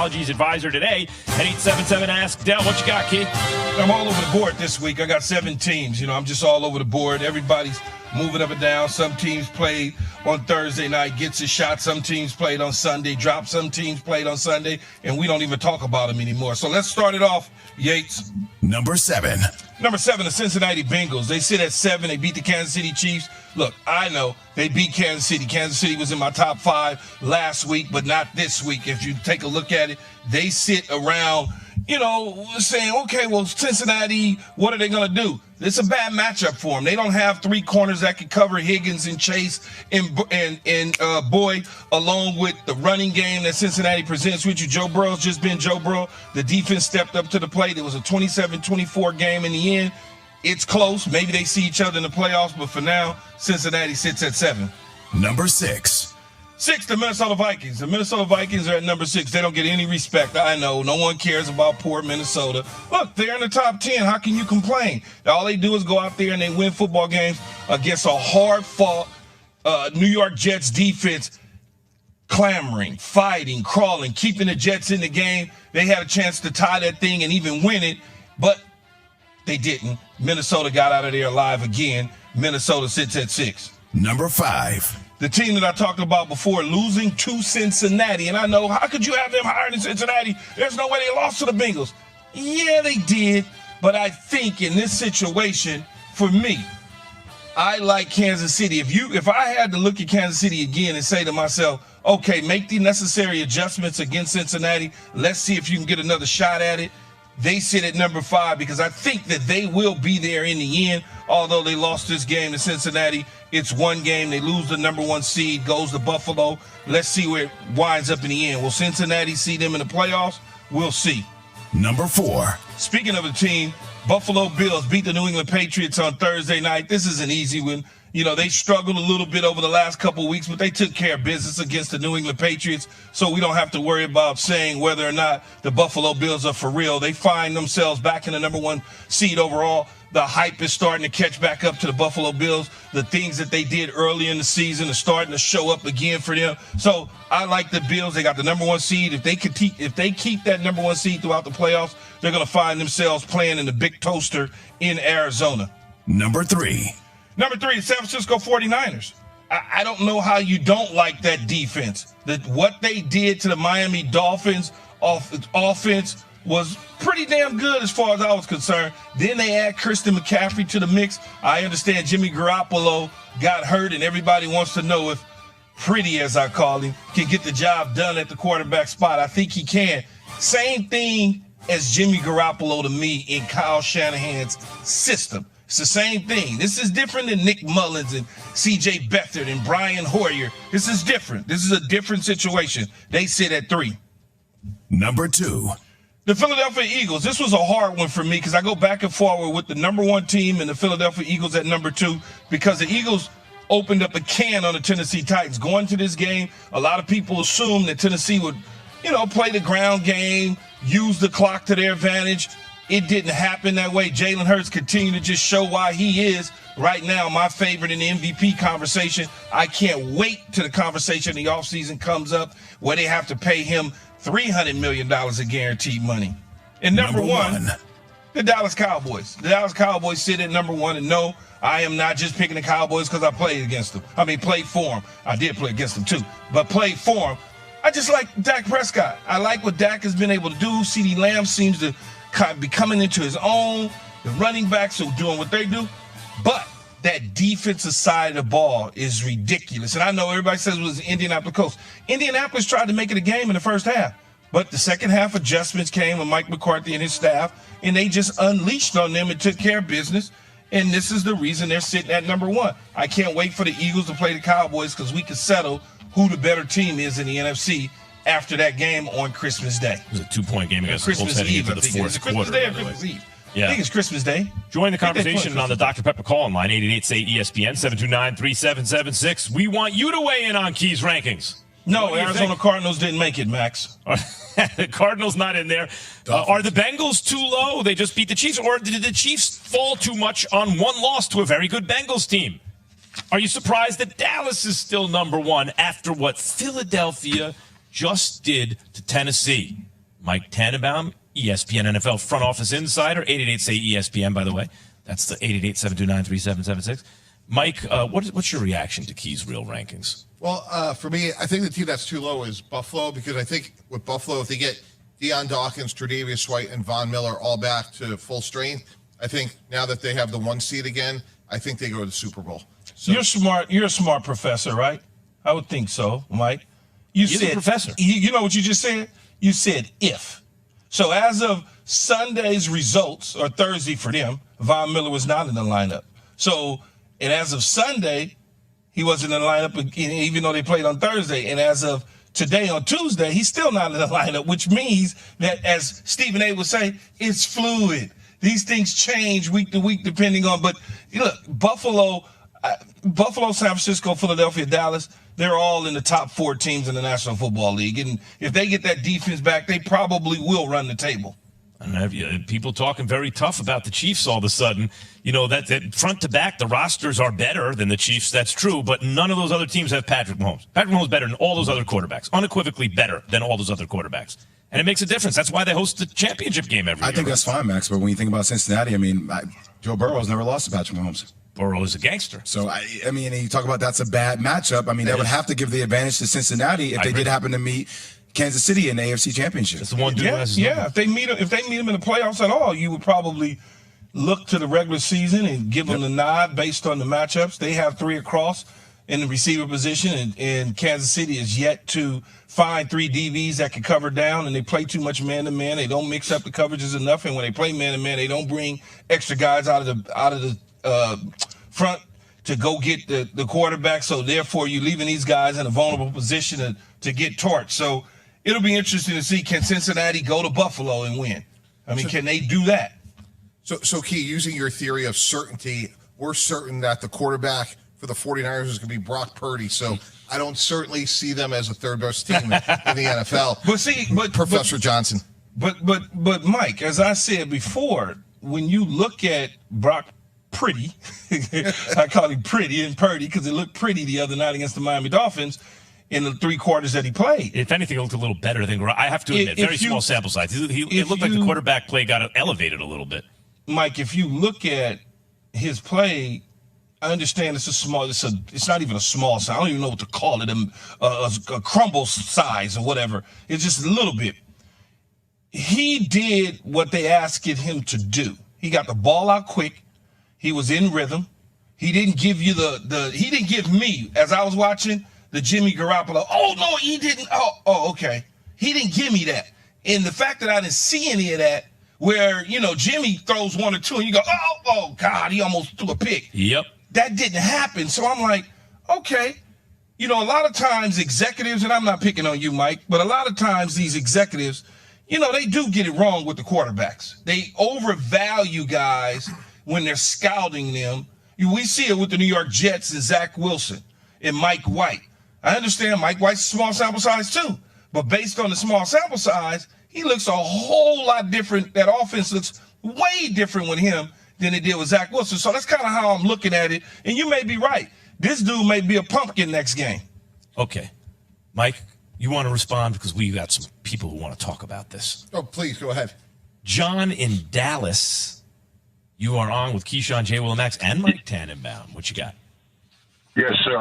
Technologies advisor today at 877 Ask Dell. What you got, kid? I'm all over the board this week. I got 7 teams. I'm just all over the board. Everybody's moving up and down. Some teams played on Thursday night, gets a shot. Some teams played on Sunday, drop. Some teams played on Sunday, and we don't even talk about them anymore. So let's start it off, Yates. Number 7, the Cincinnati Bengals. They sit at 7. They beat the Kansas City Chiefs. Look, I know they beat Kansas City. Kansas City was in my top 5 last week, but not this week. If you take a look at it, they sit around, saying, okay, well, Cincinnati, what are they going to do? It's a bad matchup for them. They don't have 3 corners that can cover Higgins and Chase and Boyd, along with the running game that Cincinnati presents with you. Joe Burrow's just been Joe Burrow. The defense stepped up to the plate. It was a 27-24 game in the end. It's close. Maybe they see each other in the playoffs, but for now, Cincinnati sits at 7. Number 6, the Minnesota Vikings. The Minnesota Vikings are at number 6. They don't get any respect. I know. No one cares about poor Minnesota. Look, they're in the top 10. How can you complain? All they do is go out there and they win football games against a hard-fought New York Jets defense, clamoring, fighting, crawling, keeping the Jets in the game. They had a chance to tie that thing and even win it, but they didn't. Minnesota got out of there alive again. Minnesota sits at 6. Number 5, the team that I talked about before, losing to Cincinnati. And I know, how could you have them higher than Cincinnati? There's no way they lost to the Bengals. Yeah, they did. But I think in this situation, for me, I like Kansas City. If I had to look at Kansas City again and say to myself, okay, make the necessary adjustments against Cincinnati. Let's see if you can get another shot at it. They sit at number 5 because I think that they will be there in the end. Although they lost this game to Cincinnati, it's one game. They lose the number 1 seed, goes to Buffalo. Let's see where it winds up in the end. Will Cincinnati see them in the playoffs? We'll see. Number 4, Speaking of a team, Buffalo Bills beat the New England Patriots on Thursday night. This is an easy win. They struggled a little bit over the last couple of weeks, but they took care of business against the New England Patriots, so we don't have to worry about saying whether or not the Buffalo Bills are for real. They find themselves back in the number 1 seed overall. The hype is starting to catch back up to the Buffalo Bills. The things that they did early in the season are starting to show up again for them. So I like the Bills. They got the number 1 seed. If they keep that number 1 seed throughout the playoffs, they're going to find themselves playing in the Big Toaster in Arizona. Number 3, the San Francisco 49ers. I don't know how you don't like that defense. What they did to the Miami Dolphins offense was pretty damn good as far as I was concerned. Then they add Christian McCaffrey to the mix. I understand Jimmy Garoppolo got hurt, and everybody wants to know if Pretty, as I call him, can get the job done at the quarterback spot. I think he can. Same thing as Jimmy Garoppolo to me in Kyle Shanahan's system. It's the same thing. This is different than Nick Mullins and C.J. Beathard and Brian Hoyer. This is different. This is a different situation. They sit at 3. Number 2, the Philadelphia Eagles. This was a hard one for me because I go back and forward with the number 1 team and the Philadelphia Eagles at number 2 because the Eagles opened up a can on the Tennessee Titans. Going to this game, a lot of people assumed that Tennessee would, play the ground game, use the clock to their advantage. It didn't happen that way. Jalen Hurts continued to just show why he is right now my favorite in the MVP conversation. I can't wait till the conversation in the offseason comes up where they have to pay him $300 million of guaranteed money. And number one, the Dallas Cowboys. The Dallas Cowboys sit at number 1, and no, I am not just picking the Cowboys because I played against them. Played for them. I did play against them too, but played for them. I just like Dak Prescott. I like what Dak has been able to do. CeeDee Lamb seems to be coming into his own. The running backs are doing what they do. But that defensive side of the ball is ridiculous. And I know everybody says it was Indianapolis Colts. Indianapolis tried to make it a game in the first half. But the second half adjustments came with Mike McCarthy and his staff, and they just unleashed on them and took care of business. And this is the reason they're sitting at number 1. I can't wait for the Eagles to play the Cowboys because we can settle who the better team is in the NFC after that game on Christmas Day. It was a 2-point game against Christmas the Colts heading Eve, into the fourth quarter. Christmas Day or Christmas Eve? Yeah. I think it's Christmas Day. Join the conversation on the Dr. Pepper call-in line, 888-SAY-ESPN, 729-3776. We want you to weigh in on Key's rankings. No, Arizona Cardinals didn't make it, Max. The Cardinals not in there. Are the Bengals too low? They just beat the Chiefs. Or did the Chiefs fall too much on one loss to a very good Bengals team? Are you surprised that Dallas is still number 1 after what Philadelphia just did to Tennessee? Mike Tannenbaum, ESPN NFL front office insider, 888-SAY-ESPN, by the way. That's the 888-729-3776. Mike, what's your reaction to Key's real rankings? Well, for me, I think the team that's too low is Buffalo, because I think with Buffalo, if they get Deion Dawkins, Tre'Davious White, and Von Miller all back to full strength, I think now that they have the 1 seed again, I think they go to the Super Bowl. So, you're smart. You're a smart professor, right? I would think so, Mike. He's a professor. You know what you just said? You said if. So as of Sunday's results, or Thursday for them, Von Miller was not in the lineup. So, and as of Sunday, he wasn't in the lineup, even though they played on Thursday. And as of today, on Tuesday, he's still not in the lineup, which means that, as Stephen A. would say, it's fluid. These things change week to week depending on. But look, Buffalo, San Francisco, Philadelphia, Dallas, they're all in the top 4 teams in the National Football League. And if they get that defense back, they probably will run the table. And people talking very tough about the Chiefs all of a sudden. You know, that front to back, the rosters are better than the Chiefs. That's true, but none of those other teams have Patrick Mahomes. Patrick Mahomes is better than all those other quarterbacks, unequivocally better than all those other quarterbacks. And it makes a difference. That's why they host the championship game every year. I think that's fine, Max, but when you think about Cincinnati, I mean, Joe Burrow's never lost to Patrick Mahomes. Burrow is a gangster. So, I mean, you talk about that's a bad matchup. I mean, that would have to give the advantage to Cincinnati if they did happen to meet Kansas City in the AFC Championship. That's the one dude. Yeah. If they meet them in the playoffs at all, you would probably look to the regular season and give them the nod based on the matchups. They have 3 across in the receiver position, and Kansas City is yet to find 3 DBs that can cover down, and they play too much man-to-man. They don't mix up the coverages enough, and when they play man-to-man, they don't bring extra guys out of the front to go get the quarterback. So therefore, you're leaving these guys in a vulnerable position to get torched. So it'll be interesting to see, can Cincinnati go to Buffalo and win? I mean, can they do that? So Key, using your theory of certainty, we're certain that the quarterback for the 49ers is going to be Brock Purdy. So I don't certainly see them as a third best team in the NFL. But Professor Johnson. But Mike, as I said before, when you look at Brock Purdy, I call him Pretty and Purdy because it looked pretty the other night against the Miami Dolphins in the 3 quarters that he played. If anything, it looked a little better than I have to admit. Very small sample size. It looked like the quarterback play got elevated a little bit. Mike, if you look at his play, I understand it's not even a small size. I don't even know what to call it, a crumble size or whatever. It's just a little bit. He did what they asked him to do. He got the ball out quick. He was in rhythm. He didn't give you he didn't give me, as I was watching, the Jimmy Garoppolo. Oh, no, he didn't. Oh, okay. He didn't give me that. And the fact that I didn't see any of that, where, Jimmy throws 1 or 2 and you go, oh, God, he almost threw a pick. Yep. That didn't happen. So I'm like, okay. A lot of times executives, and I'm not picking on you, Mike, but a lot of times these executives, they do get it wrong with the quarterbacks. They overvalue guys when they're scouting them. We see it with the New York Jets and Zach Wilson and Mike White. I understand Mike White's a small sample size too, but based on the small sample size, he looks a whole lot different. That offense looks way different with him than it did with Zach Wilson. So that's kind of how I'm looking at it. And you may be right. This dude may be a pumpkin next game. Okay. Mike, you want to respond because we got some people who want to talk about this. Oh, please, go ahead. John in Dallas, you are on with Keyshawn, J. Will, and Max, and Mike Tannenbaum. What you got? Yes, sir.